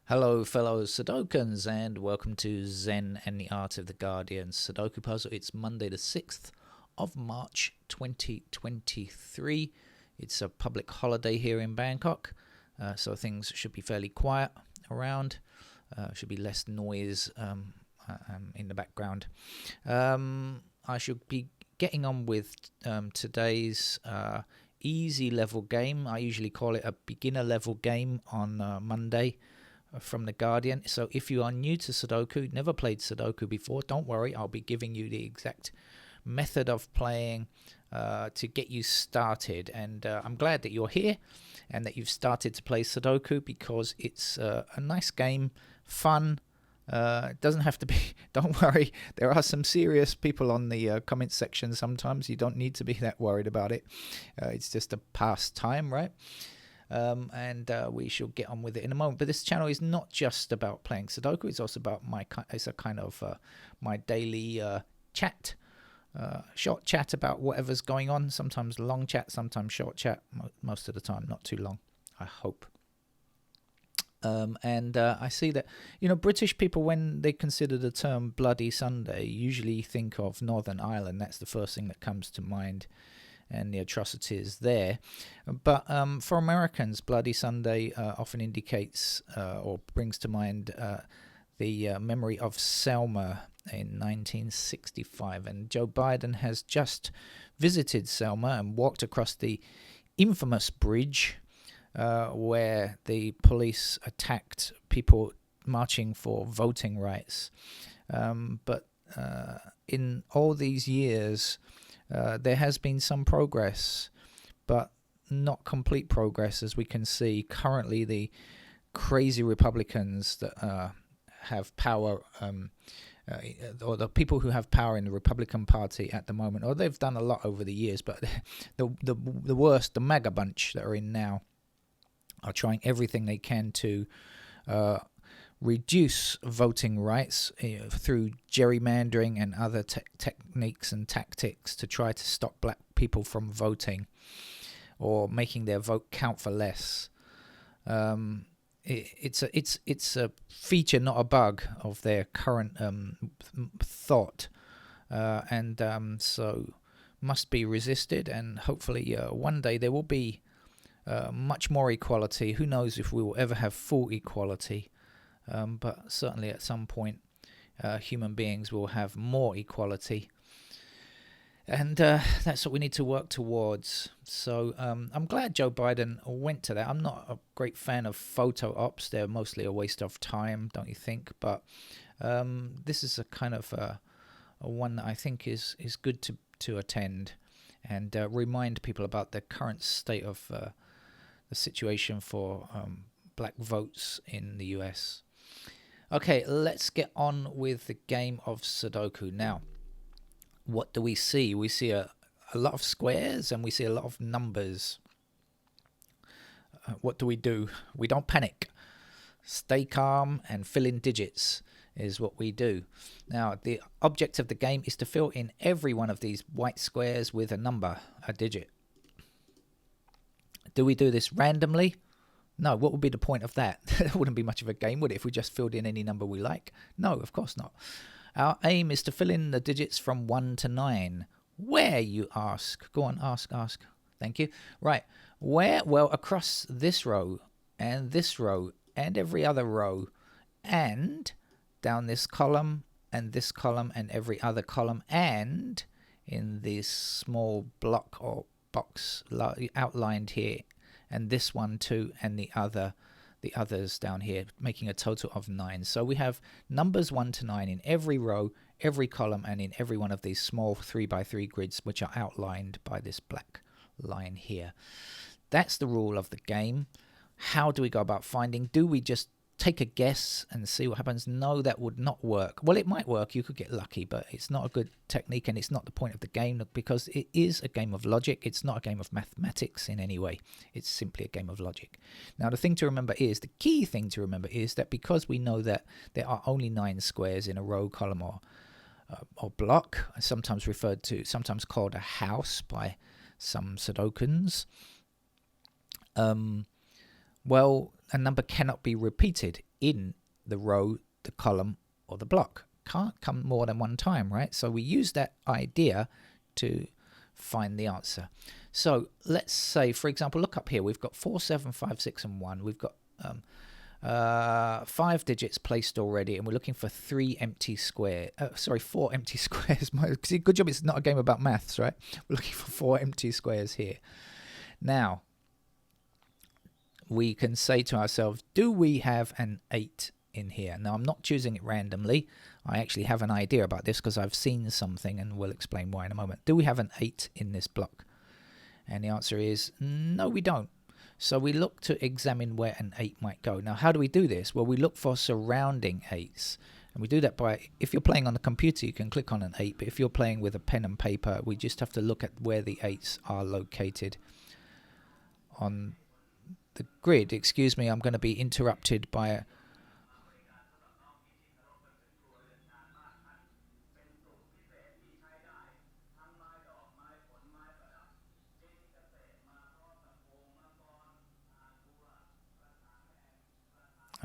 Hello, fellow Sudokans, and welcome to Zen and the Art of the Guardian Sudoku Puzzle. It's Monday, the 6th of March 2023. It's a public holiday here in Bangkok, so things should be fairly quiet around. Should be less noise in the background. I should be getting on with today's easy level game. I usually call it a beginner level game on Monday. From the Guardian. So if you are new to Sudoku, never played Sudoku before, don't worry, I'll be giving you the exact method of playing to get you started. And I'm glad that you're here and that you've started to play Sudoku, because it's a nice game, fun. It doesn't have to be, don't worry, there are some serious people on the comment section sometimes. You don't need to be that worried about it. It's just a pastime, right? And we shall get on with it in a moment. But this channel is not just about playing Sudoku. It's also about it's a kind of my daily chat, short chat about whatever's going on. Sometimes long chat, sometimes short chat. Most of the time, not too long, I hope. And I see that, British people, when they consider the term Bloody Sunday, usually think of Northern Ireland. That's the first thing that comes to mind, and the atrocities there. But for Americans, Bloody Sunday often indicates or brings to mind the memory of Selma in 1965. And Joe Biden has just visited Selma and walked across the infamous bridge where the police attacked people marching for voting rights. But in all these years, there has been some progress, but not complete progress, as we can see. Currently, the crazy Republicans that have power, or the people who have power in the Republican Party at the moment, or they've done a lot over the years, but the worst, the MAGA bunch that are in now, are trying everything they can to reduce voting rights through gerrymandering and other techniques and tactics to try to stop black people from voting or making their vote count for less. It's a feature, not a bug, of their current thought, and so must be resisted. And hopefully, one day there will be much more equality. Who knows if we will ever have full equality? But certainly at some point, human beings will have more equality. And that's what we need to work towards. So I'm glad Joe Biden went to that. I'm not a great fan of photo ops. They're mostly a waste of time, don't you think? But this is a kind of a one that I think is good to attend and remind people about the current state of the situation for black votes in the US. Okay, let's get on with the game of Sudoku. Now, what do we see? We see a lot of squares and we see a lot of numbers. What do? We don't panic. Stay calm and fill in digits is what we do. Now, the object of the game is to fill in every one of these white squares with a number, a digit. Do we do this randomly? No, what would be the point of that? It wouldn't be much of a game, would it, if we just filled in any number we like? No, of course not. Our aim is to fill in the digits from 1 to 9. Where, you ask? Go on, ask. Thank you. Right. Where? Well, across this row and every other row, and down this column and every other column, and in this small block or box outlined here, and this one too, and the others down here, making a total of 9. So we have numbers 1 to 9 in every row, every column, and in every one of these small 3x3 grids, which are outlined by this black line here. That's the rule of the game. How do we go about finding? Do we just take a guess and see what happens? No, that would not work. Well, it might work. You could get lucky, but it's not a good technique, and it's not the point of the game, because it is a game of logic. It's not a game of mathematics in any way. It's simply a game of logic. Now, the key thing to remember is that because we know that there are only 9 squares in a row, column, or block, sometimes called a house by some Sudokans, well, a number cannot be repeated. in the row, the column, or the block. Can't come more than one time, right? So we use that idea to find the answer. So let's say, for example, look up here. We've got 4, 7, 5, 6, and 1. We've got 5 digits placed already, and we're looking for 4 empty squares. Good job it's not a game about maths, right? We're looking for 4 empty squares here. Now, we can say to ourselves, do we have an 8 in here? Now, I'm not choosing it randomly. I actually have an idea about this because I've seen something, and we'll explain why in a moment. Do we have an 8 in this block? And the answer is no, we don't. So we look to examine where an 8 might go. Now, how do we do this? Well, we look for surrounding 8s. And we do that by, if you're playing on the computer, you can click on an 8. But if you're playing with a pen and paper, we just have to look at where the 8s are located on the grid. Excuse me, I'm going to be interrupted by a...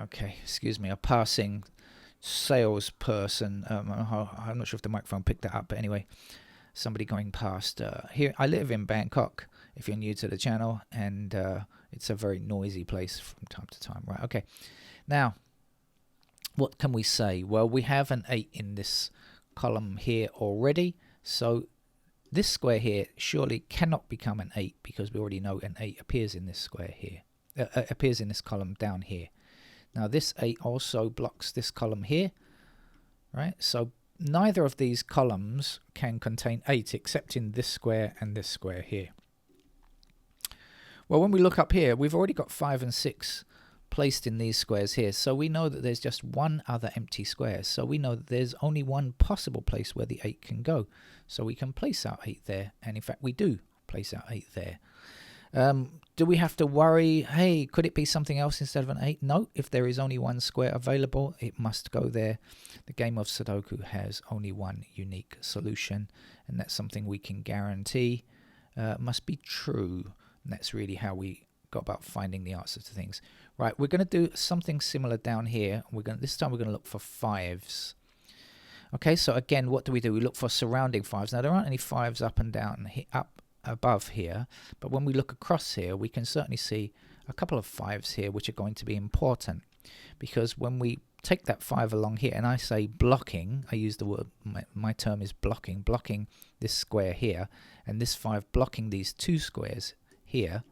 Okay, excuse me, a passing salesperson. I'm not sure if the microphone picked that up, but anyway, somebody going past. Here, I live in Bangkok, if you're new to the channel, and it's a very noisy place from time to time. Right, okay. Now, what can we say? Well, we have an 8 in this column here already, so this square here surely cannot become an 8 because we already know an 8 appears in this square here, appears in this column down here. Now this 8 also blocks this column here, right? So neither of these columns can contain 8 except in this square and this square here. Well, when we look up here, we've already got 5 and 6 placed in these squares here, so we know that there's just one other empty square. So we know that there's only one possible place where the 8 can go. So we can place our 8 there, and in fact we do place our 8 there. Do we have to worry, hey, could it be something else instead of an 8? No, if there is only one square available, it must go there. The game of Sudoku has only one unique solution, and that's something we can guarantee must be true. And that's really how we go about finding the answer to things. Right, we're going to do something similar down here. This time we're going to look for 5s. Okay, so again, what do? We look for surrounding 5s. Now, there aren't any 5s up and down, up above here, but when we look across here, we can certainly see a couple of 5s here, which are going to be important, because when we take that 5 along here, and I say blocking, I use the word, my term is blocking this square here, and this 5 blocking these 2 squares here,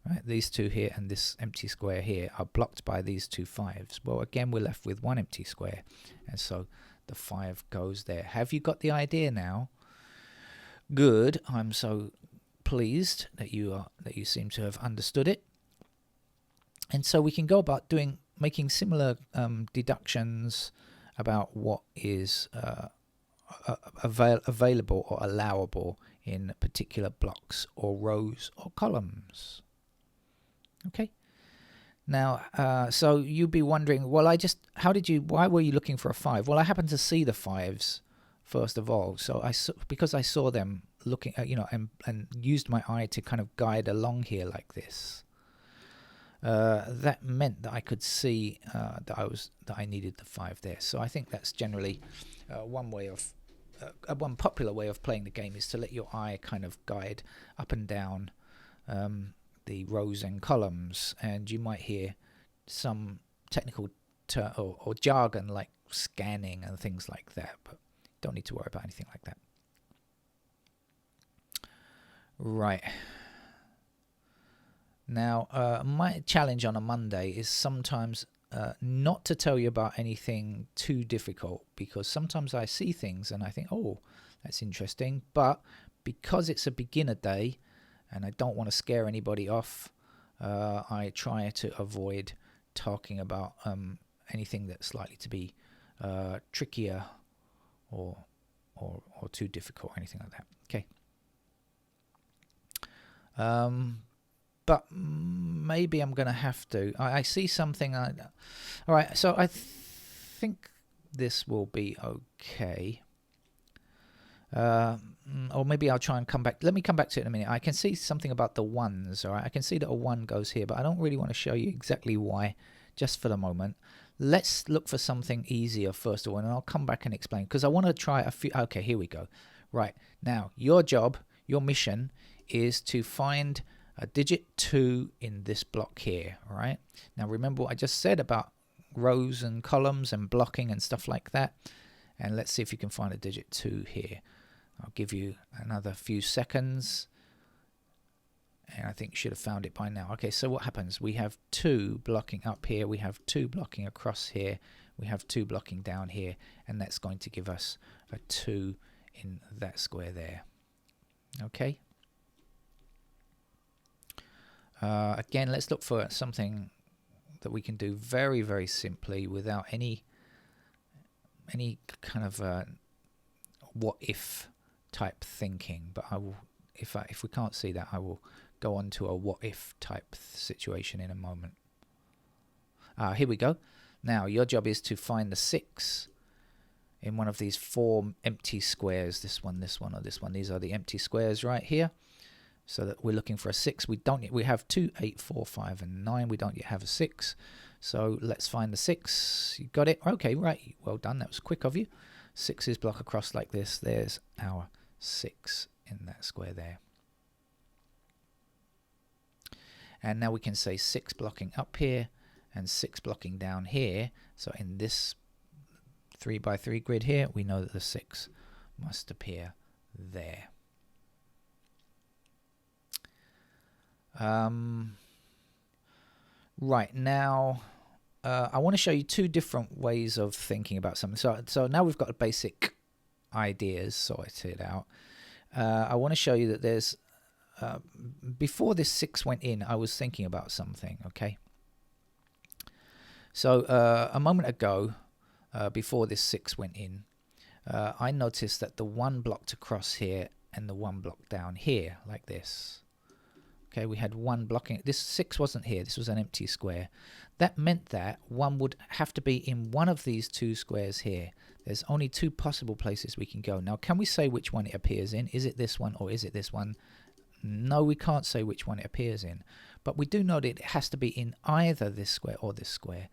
right? These 2 here and this empty square here are blocked by these 2 5s. Well, again, we're left with one empty square, and so the 5 goes there. Have you got the idea now? Good. I'm so pleased that you seem to have understood it. And so we can go about making similar deductions about what is available or allowable in particular blocks or rows or columns. Okay. Now, so you'd be wondering, well, why were you looking for a 5? Well, I happened to see the 5s first of all, so because I saw them looking at, and used my eye to kind of guide along here like this, that meant that I could see that I needed the 5 there. So I think that's generally one popular way of playing the game, is to let your eye kind of guide up and down the rows and columns, and you might hear some technical or jargon like scanning and things like that, but don't need to worry about anything like that. Right. Now, my challenge on a Monday is sometimes not to tell you about anything too difficult, because sometimes I see things and I think, oh, that's interesting, but because it's a beginner day and I don't want to scare anybody off, I try to avoid talking about anything that's likely to be trickier or too difficult or anything like that. Okay. But maybe I'm going to have to. I see something. All right, so I think this will be okay. Or maybe I'll try and come back. Let me come back to it in a minute. I can see something about the 1s. All right, I can see that a 1 goes here, but I don't really want to show you exactly why just for the moment. Let's look for something easier first of all, and I'll come back and explain, because I want to try a few. Okay, here we go. Right, now your job, your mission is to find a digit 2 in this block here. All right, now remember what I just said about rows and columns and blocking and stuff like that, and let's see if you can find a digit 2 here. I'll give you another few seconds, and I think you should have found it by now. Okay, so what happens? We have 2 blocking up here, we have 2 blocking across here, we have 2 blocking down here, and that's going to give us a 2 in that square there. Okay. Again, let's look for something that we can do very, very simply without any kind of what if type thinking. But I will, if we can't see that, I will go on to a what if type situation in a moment. Here we go. Now your job is to find the 6 in one of these 4 empty squares. This one, or this one. These are the empty squares right here. So that we're looking for a 6. We have 2, 8, 4, 5, and 9. We don't yet have a 6. So let's find the 6. You got it? Okay, right. Well done. That was quick of you. 6's block across like this. There's our 6 in that square there. And now we can say 6 blocking up here and 6 blocking down here. So in this 3x3 grid here, we know that the 6 must appear there. Right, now I want to show you 2 different ways of thinking about something. So now we've got the basic ideas sorted out. I want to show you that there's before this 6 went in, I was thinking about something. Okay, so a moment ago, before this 6 went in, I noticed that the 1 blocked across here and the 1 blocked down here like this. Okay, we had 1 blocking. This 6 wasn't here. This was an empty square. That meant that 1 would have to be in one of these 2 squares here. There's only 2 possible places we can go. Now, can we say which one it appears in? Is it this one or is it this one? No, we can't say which one it appears in. But we do know that it has to be in either this square or this square.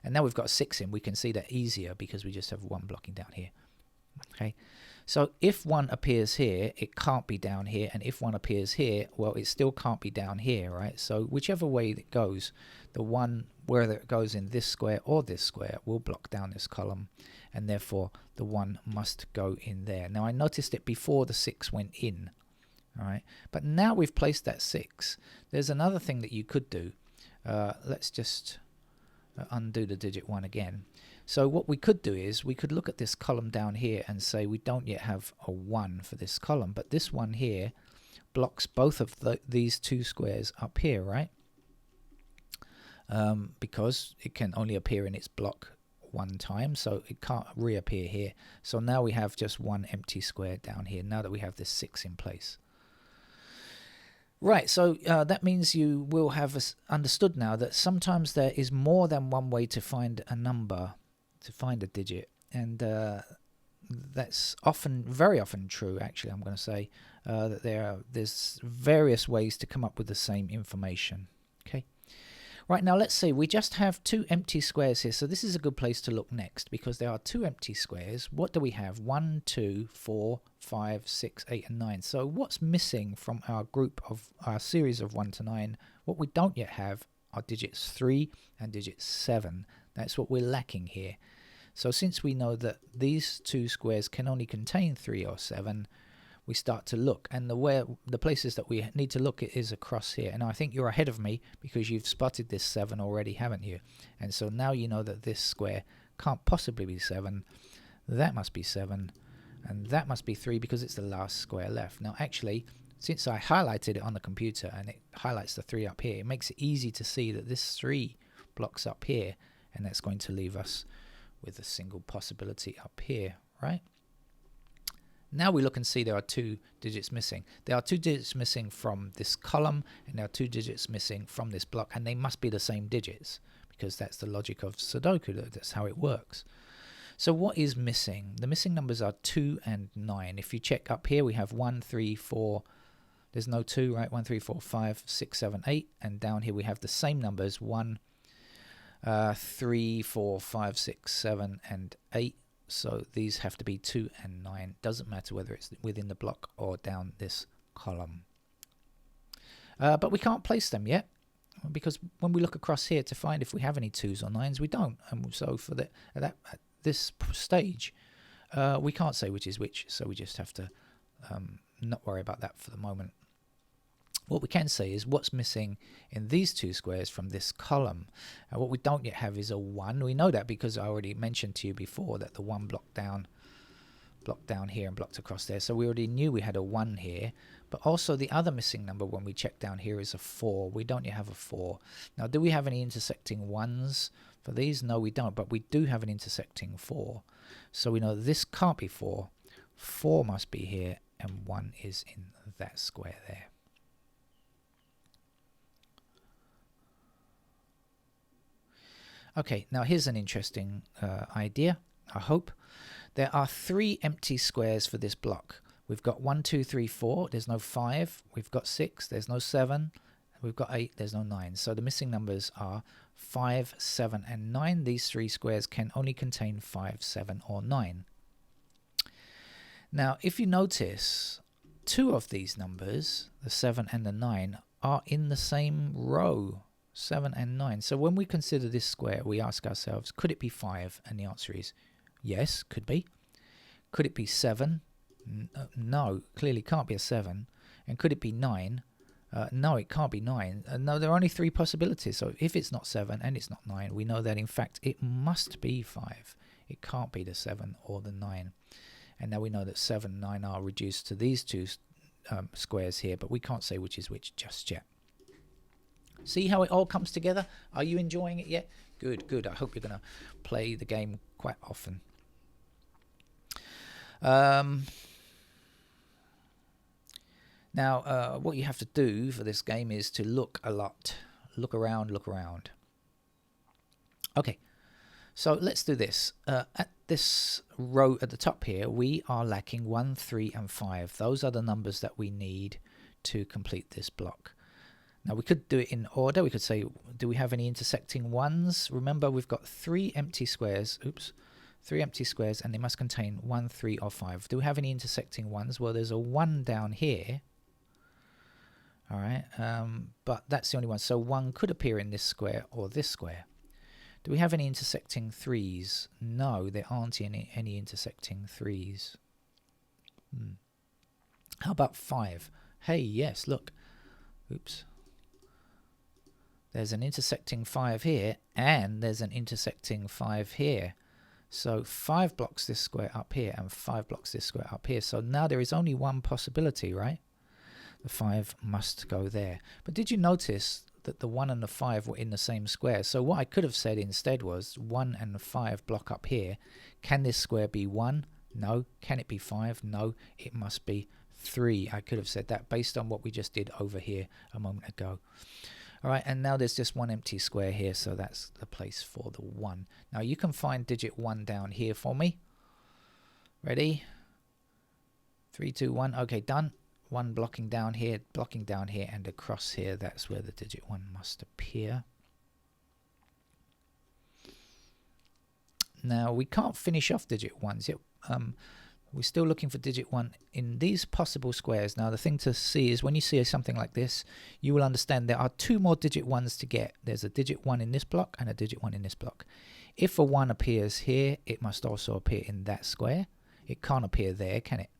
And now we've got 6 in. We can see that easier because we just have 1 blocking down here. Okay. So if 1 appears here, it can't be down here, and if 1 appears here, well, it still can't be down here, right? So whichever way it goes, the 1, whether it goes in this square or this square, will block down this column, and therefore the 1 must go in there. Now I noticed it before the 6 went in, all right? But now we've placed that 6. There's another thing that you could do. Let's just undo the digit 1 again. So what we could do is we could look at this column down here and say we don't yet have a 1 for this column, but this one here blocks both of these 2 squares up here, right? Because it can only appear in its block 1 time, so it can't reappear here. So now we have just 1 empty square down here, now that we have this 6 in place. Right, so that means you will have understood now that sometimes there is more than one way to find a number, to find a digit, and that's often, very often true, actually. I'm going to say that there's various ways to come up with the same information. Okay. Right, now let's see, we just have 2 empty squares here, so this is a good place to look next, because there are 2 empty squares. What do we have? 1, 2, 4, 5, 6, 8, and 9. So what's missing from our group of our series of 1 to 9? What we don't yet have are digits 3 and digit 7. That's what we're lacking here. So since we know that these 2 squares can only contain 3 or 7, we start to look, and the places that we need to look at is across here. And I think you're ahead of me because you've spotted this 7 already, haven't you? And so now you know that this square can't possibly be 7. That must be 7, and that must be 3 because it's the last square left. Now actually, since I highlighted it on the computer and it highlights the 3 up here, it makes it easy to see that this 3 blocks up here, and that's going to leave us with a single possibility up here, right? Now we look and see there are 2 digits missing. There are 2 digits missing from this column, and there are 2 digits missing from this block, and they must be the same digits because that's the logic of Sudoku. That's how it works. So what is missing? The missing numbers are 2 and 9. If you check up here, we have 1, 3, 4. There's no 2, right? 1, 3, 4, 5, 6, 7, 8. And down here we have the same numbers, 1, 3, 4, 5, 6, 7, and 8. So these have to be 2 and 9. Doesn't matter whether it's within the block or down this column. But we can't place them yet, because when we look across here to find if we have any 2s or 9s, we don't. And so for at this stage, we can't say which is which, so we just have to not worry about that for the moment. What we can say is what's missing in these 2 squares from this column. What we don't yet have is a 1. We know that because I already mentioned to you before that the 1 blocked down here and blocked across there. So we already knew we had a 1 here. But also the other missing number when we check down here is a 4. We don't yet have a 4. Now, do we have any intersecting 1s for these? No, we don't. But we do have an intersecting 4. So we know this can't be 4. 4 must be here, and 1 is in that square there. Okay, now here's an interesting idea, I hope. There are 3 empty squares for this block. We've got 1, 2, 3, 4. There's no 5. We've got 6. There's no 7. We've got 8. There's no 9. So the missing numbers are 5, 7, and 9. These 3 squares can only contain 5, 7, or 9. Now, if you notice, 2 of these numbers, the 7 and the 9, are in the same row. 7 and 9. So when we consider this square, we ask ourselves, could it be 5? And the answer is yes, could be. Could it be 7? No, clearly can't be a 7. And could it be 9? No, it can't be 9. No, there are only 3 possibilities. So if it's not 7 and it's not 9, we know that in fact it must be 5. It can't be the 7 or the 9. And now we know that 7 and 9 are reduced to these 2 squares here, but we can't say which is which just yet. See how it all comes together? Are you enjoying it yet? Good, good. I hope you're going to play the game quite often. Now, what you have to do for this game is to look a lot. Look around, look around. Okay, so let's do this. At this row at the top here, we are lacking 1, 3, and 5. Those are the numbers that we need to complete this block. Now, we could do it in order. We could say, do we have any intersecting 1s? Remember, we've got 3 empty squares. Oops. 3 empty squares, and they must contain 1, 3, or 5. Do we have any intersecting 1s? Well, there's a 1 down here. All right. But that's the only one. So 1 could appear in this square or this square. Do we have any intersecting 3s? No, there aren't any intersecting 3s. How about 5? Hey, yes, look. Oops. There's an intersecting 5 here, and there's an intersecting 5 here. So 5 blocks this square up here, and 5 blocks this square up here. So now there is only one possibility, right? The 5 must go there. But did you notice that the 1 and the 5 were in the same square? So what I could have said instead was 1 and 5 block up here. Can this square be 1? No. Can it be 5? No. It must be 3. I could have said that based on what we just did over here a moment ago. All right, and now there's just one empty square here, so that's the place for the 1. Now you can find digit 1 down here for me. Ready? 3, 2, 1. Okay, done. 1 blocking down here, and across here. That's where the digit 1 must appear. Now we can't finish off digit 1s yet. We're still looking for digit 1 in these possible squares. Now the thing to see is when you see something like this, you will understand there are 2 more digit 1s to get. There's a digit 1 in this block and a digit 1 in this block. If a 1 appears here, it must also appear in that square. It can't appear there, can it?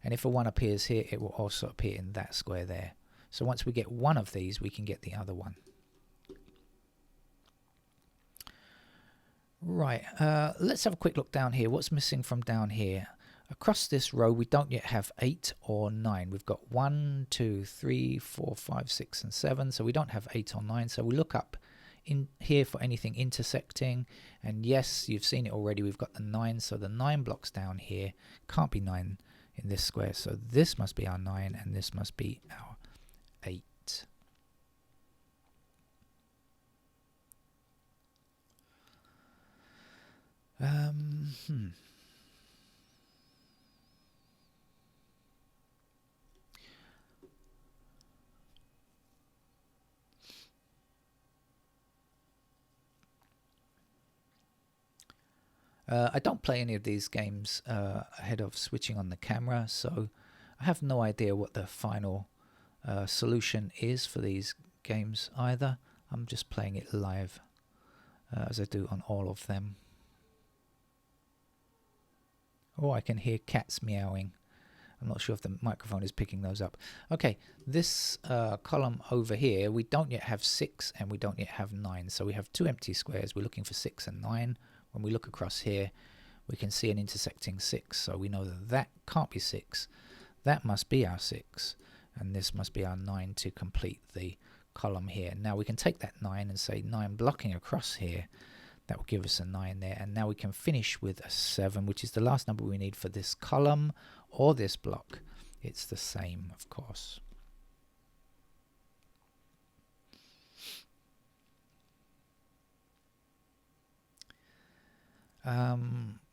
And if a 1 appears here, it will also appear in that square there. So once we get one of these, we can get the other one. Right, let's have a quick look down here. What's missing from down here? Across this row, we don't yet have 8 or 9. We've got 1, 2, 3, 4, 5, 6, and 7. So we don't have 8 or 9. So we look up in here for anything intersecting. And yes, you've seen it already. We've got the 9. So the 9 blocks down here can't be 9 in this square. So this must be our 9, and this must be our 8. I don't play any of these games ahead of switching on the camera, so I have no idea what the final solution is for these games either. I'm just playing it live as I do on all of them. Oh, I can hear cats meowing. I'm not sure if the microphone is picking those up. Okay, this column over here, we don't yet have 6 and we don't yet have 9. So we have 2 empty squares. We're looking for 6 and 9. When we look across here, we can see an intersecting 6. So we know that that can't be 6. That must be our 6. And this must be our 9 to complete the column here. Now we can take that 9 and say 9 blocking across here. That will give us a 9 there. And now we can finish with a 7, which is the last number we need for this column or this block. It's the same, of course.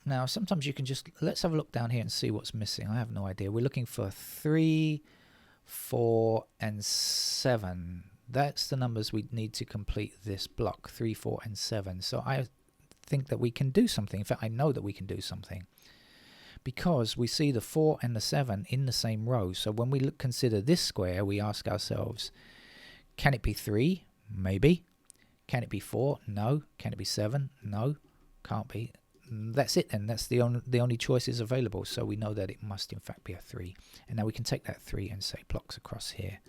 Now, sometimes you can just, let's have a look down here and see what's missing. I have no idea. We're looking for 3, 4, and 7. That's the numbers we need to complete this block, 3, 4, and 7. So I think that we can do something. In fact, I know that we can do something, because we see the 4 and the 7 in the same row. So when we consider this square, we ask ourselves, can it be 3? Maybe. Can it be 4? No. Can it be 7? No. Can't be. That's it then. That's the only choices available. So we know that it must in fact be a 3. And now we can take that 3 and say blocks across here.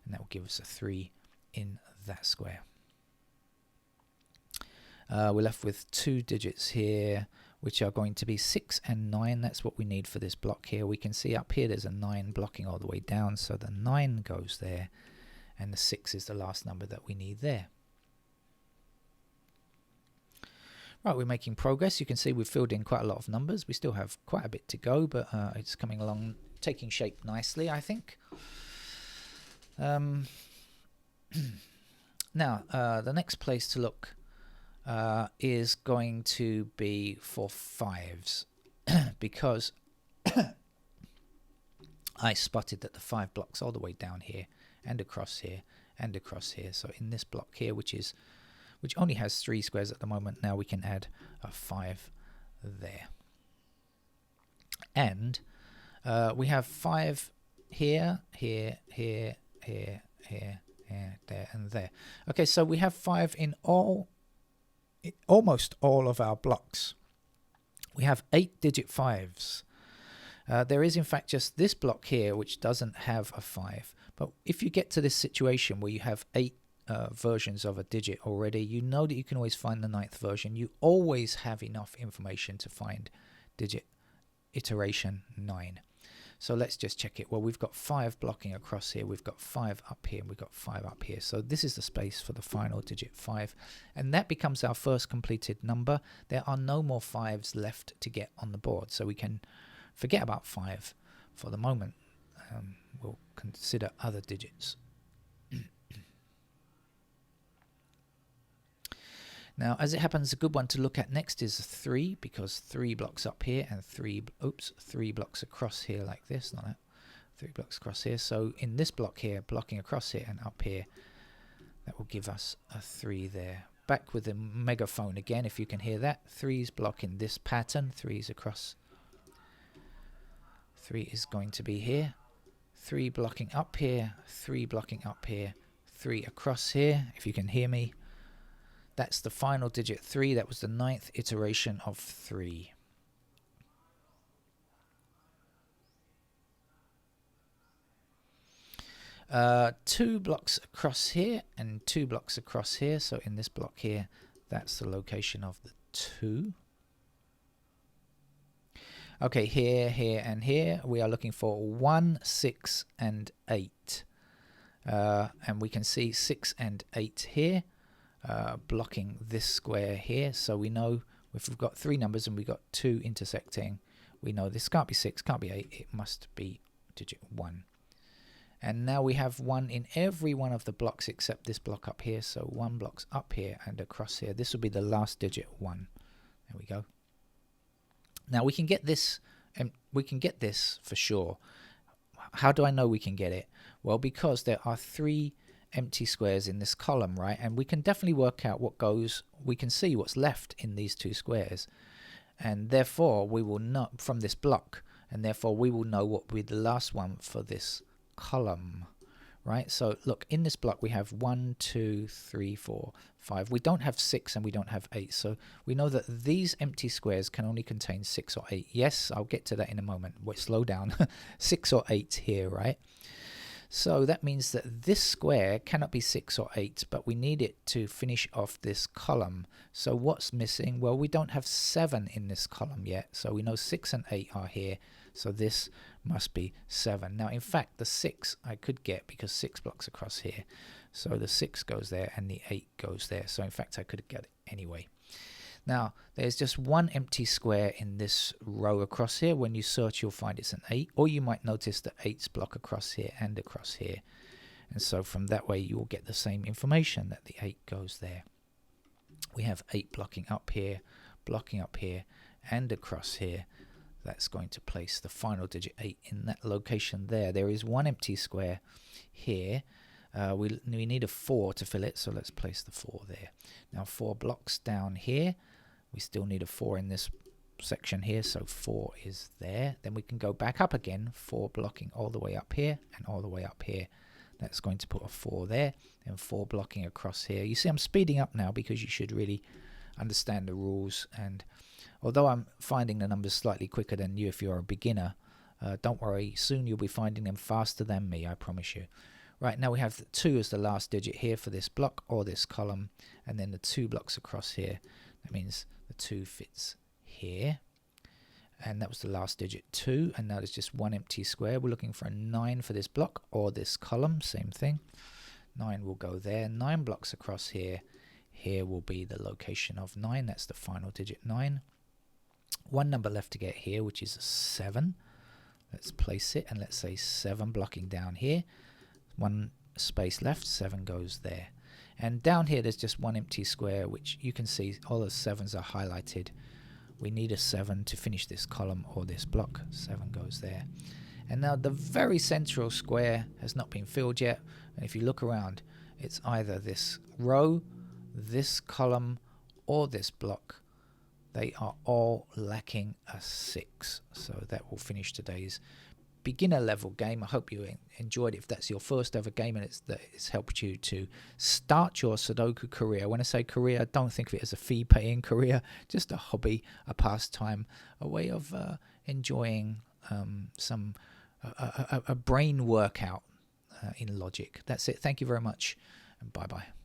And that will give us a 3 in that square. We're left with 2 digits here, which are going to be 6 and 9. That's what we need for this block here. We can see up here there's a 9 blocking all the way down, so the 9 goes there, and the 6 is the last number that we need there. Right, we're making progress. You can see we've filled in quite a lot of numbers. We still have quite a bit to go, but it's coming along, taking shape nicely, I think. Now, the next place to look is going to be for 5s, because I spotted that the 5 blocks all the way down here and across here and across here. So in this block here, which only has 3 squares at the moment, now we can add a 5 there. And we have 5 here, here, here, here, here, here, there, and there. Okay, so we have 5 in almost all of our blocks. We have 8-digit 5s. There is in fact just this block here which doesn't have a 5. But if you get to this situation where you have 8 versions of a digit already, you know that you can always find the 9th version. You always have enough information to find digit iteration 9. So let's just check it. Well, we've got 5 blocking across here, we've got 5 up here, and we've got 5 up here. So this is the space for the final digit 5. And that becomes our first completed number. There are no more 5s left to get on the board. So we can forget about 5 for the moment. We'll consider other digits. Now, as it happens, a good one to look at next is 3, because 3 blocks up here and 3 blocks across here like this, not that, 3 blocks across here. So in this block here, blocking across here and up here, that will give us a 3 there. Back with the megaphone again, if you can hear that. 3's blocking this pattern, 3's across. 3 is going to be here. 3 blocking up here, 3 blocking up here, 3 across here, if you can hear me. That's the final digit 3. That was the 9th iteration of 3. Two blocks across here and 2 blocks across here. So in this block here, that's the location of the 2. Okay, here, here, and here, we are looking for 1, 6, and 8. And we can see 6 and 8 here. Blocking this square here, so we know if we've got 3 numbers and we've got 2 intersecting, we know this can't be 6, can't be 8, it must be digit 1. And now we have 1 in every one of the blocks except this block up here, so 1 block's up here and across here. This will be the last digit 1. There we go. Now we can get this, and we can get this for sure. How do I know we can get it? Well, because there are 3 empty squares in this column, right? And we can definitely work out what goes, we can see what's left in these 2 squares. and therefore we will know from this block, and therefore we will know what will be the last one for this column. Right, so look, in this block we have 1, 2, 3, 4, 5. We don't have 6 and we don't have 8, so we know that these empty squares can only contain 6 or 8. Yes, I'll get to that in a moment. Wait, slow down. 6 or 8 here, right? So that means that this square cannot be 6 or 8, but we need it to finish off this column. So what's missing? Well, we don't have 7 in this column yet, so we know 6 and 8 are here. So this must be 7. Now, in fact, the 6 I could get because 6 blocks across here. So the 6 goes there and the 8 goes there. So in fact, I could get it anyway. Now, there's just one empty square in this row across here. When you search, you'll find it's an 8. Or you might notice that 8's block across here and across here. And so from that way, you'll get the same information that the 8 goes there. We have 8 blocking up here, and across here. That's going to place the final digit 8 in that location there. There is one empty square here. We need a 4 to fill it, so let's place the 4 there. Now 4 blocks down here. We still need a 4 in this section here, so 4 is there. Then we can go back up again, 4 blocking all the way up here and all the way up here. That's going to put a 4 there, and 4 blocking across here. You see, I'm speeding up now because you should really understand the rules, and although I'm finding the numbers slightly quicker than you if you're a beginner, don't worry, soon you'll be finding them faster than me, I promise you. Right, now we have 2 as the last digit here for this block or this column, and then the 2 blocks across here. That means the 2 fits here, and that was the last digit 2, and now there's just one empty square. We're looking for a 9 for this block or this column, same thing. 9 will go there, 9 blocks across here. Here will be the location of 9, that's the final digit 9. One number left to get here, which is a 7. Let's place it, and let's say 7 blocking down here. One space left, 7 goes there. And down here there's just one empty square, which you can see all the 7s are highlighted. We need a 7 to finish this column or this block. 7 goes there. And now the very central square has not been filled yet. And if you look around, it's either this row, this column, or this block. They are all lacking a 6. So that will finish today's beginner level game. I hope you enjoyed it. If that's your first ever game and it's helped you to start your Sudoku career. When I say career, don't think of it as a fee-paying career, just a hobby, a pastime, a way of enjoying a brain workout in logic. That's it. Thank you very much, and bye-bye.